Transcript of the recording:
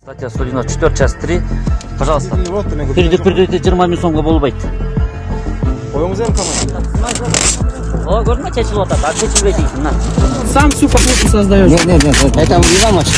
Статья 194, часть 3. Пожалуйста. Передете 20 миң сомго болбойт. Коюңуз эми камера. О, көрдүңбү, чечилип атат. А чечилбей дейсиң, на. Сам всю покупку создаешь. Нет. Это вывамач.